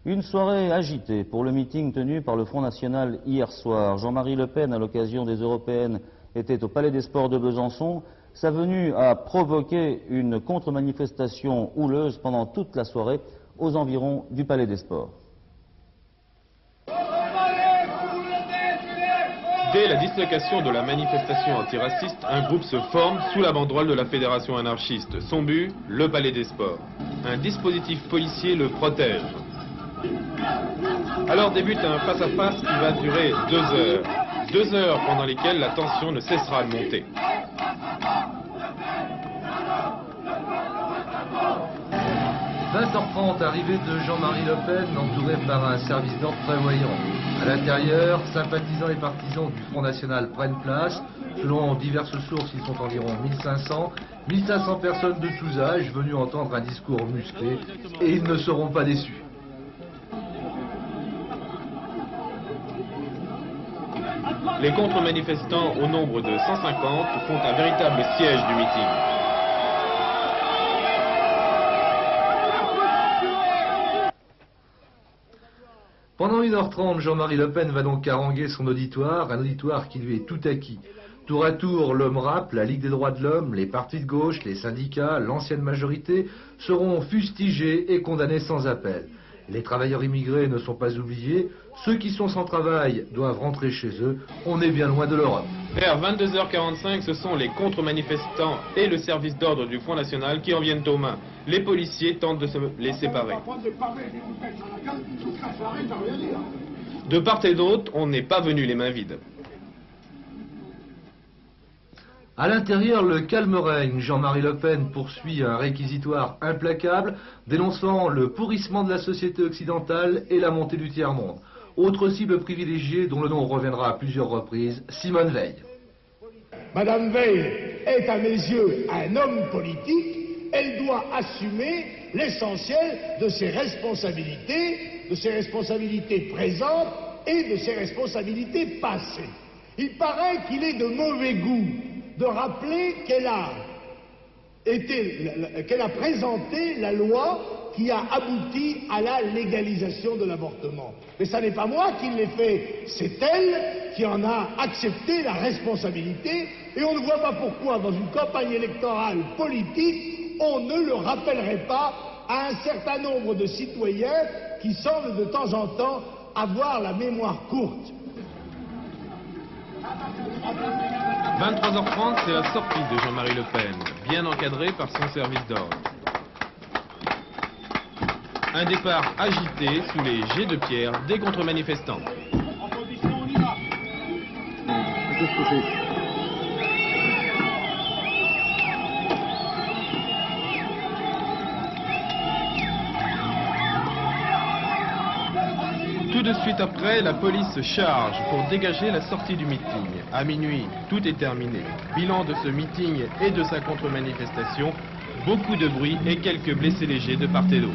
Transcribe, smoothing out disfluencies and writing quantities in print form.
Une soirée agitée pour le meeting tenu par le Front National hier soir. Jean-Marie Le Pen, à l'occasion des Européennes, était au Palais des Sports de Besançon. Sa venue a provoqué une contre-manifestation houleuse pendant toute la soirée aux environs du Palais des Sports. Dès la dislocation de la manifestation antiraciste, un groupe se forme sous la banderole de la Fédération anarchiste. Son but, le Palais des Sports. Un dispositif policier le protège. Alors débute un face-à-face qui va durer 2 heures. 2 heures pendant lesquelles la tension ne cessera de monter. « 20h30, arrivée de Jean-Marie Le Pen, entouré par un service d'ordre prévoyant. À l'intérieur, sympathisants et partisans du Front National prennent place. Selon diverses sources, ils sont environ 1500 personnes de tous âges venues entendre un discours musclé, et ils ne seront pas déçus. Les contre-manifestants, au nombre de 150, font un véritable siège du meeting. Pendant 1h30, Jean-Marie Le Pen va donc haranguer son auditoire, un auditoire qui lui est tout acquis. Tour à tour, l'Homme Rap, la Ligue des droits de l'homme, les partis de gauche, les syndicats, l'ancienne majorité seront fustigés et condamnés sans appel. Les travailleurs immigrés ne sont pas oubliés. Ceux qui sont sans travail doivent rentrer chez eux. On est bien loin de l'Europe. Vers 22h45, ce sont les contre-manifestants et le service d'ordre du Front National qui en viennent aux mains. Les policiers tentent de les séparer. De part et d'autre, on n'est pas venu les mains vides. À l'intérieur, le calme règne. Jean-Marie Le Pen poursuit un réquisitoire implacable, dénonçant le pourrissement de la société occidentale et la montée du tiers-monde. Autre cible privilégiée, dont le nom reviendra à plusieurs reprises, Simone Veil. Madame Veil est à mes yeux un homme politique. Elle doit assumer l'essentiel de ses responsabilités présentes et de ses responsabilités passées. Il paraît qu'il est de mauvais goût de rappeler qu'elle a présenté la loi qui a abouti à la légalisation de l'avortement. Mais ça n'est pas moi qui l'ai fait, c'est elle qui en a accepté la responsabilité, et on ne voit pas pourquoi, dans une campagne électorale politique, on ne le rappellerait pas à un certain nombre de citoyens qui semblent de temps en temps avoir la mémoire courte. 23h30, c'est la sortie de Jean-Marie Le Pen, bien encadré par son service d'ordre. Un départ agité sous les jets de pierre des contre-manifestants. Tout de suite après, la police se charge pour dégager la sortie du meeting. À minuit, tout est terminé. Bilan de ce meeting et de sa contre-manifestation, beaucoup de bruit et quelques blessés légers de part et d'autre.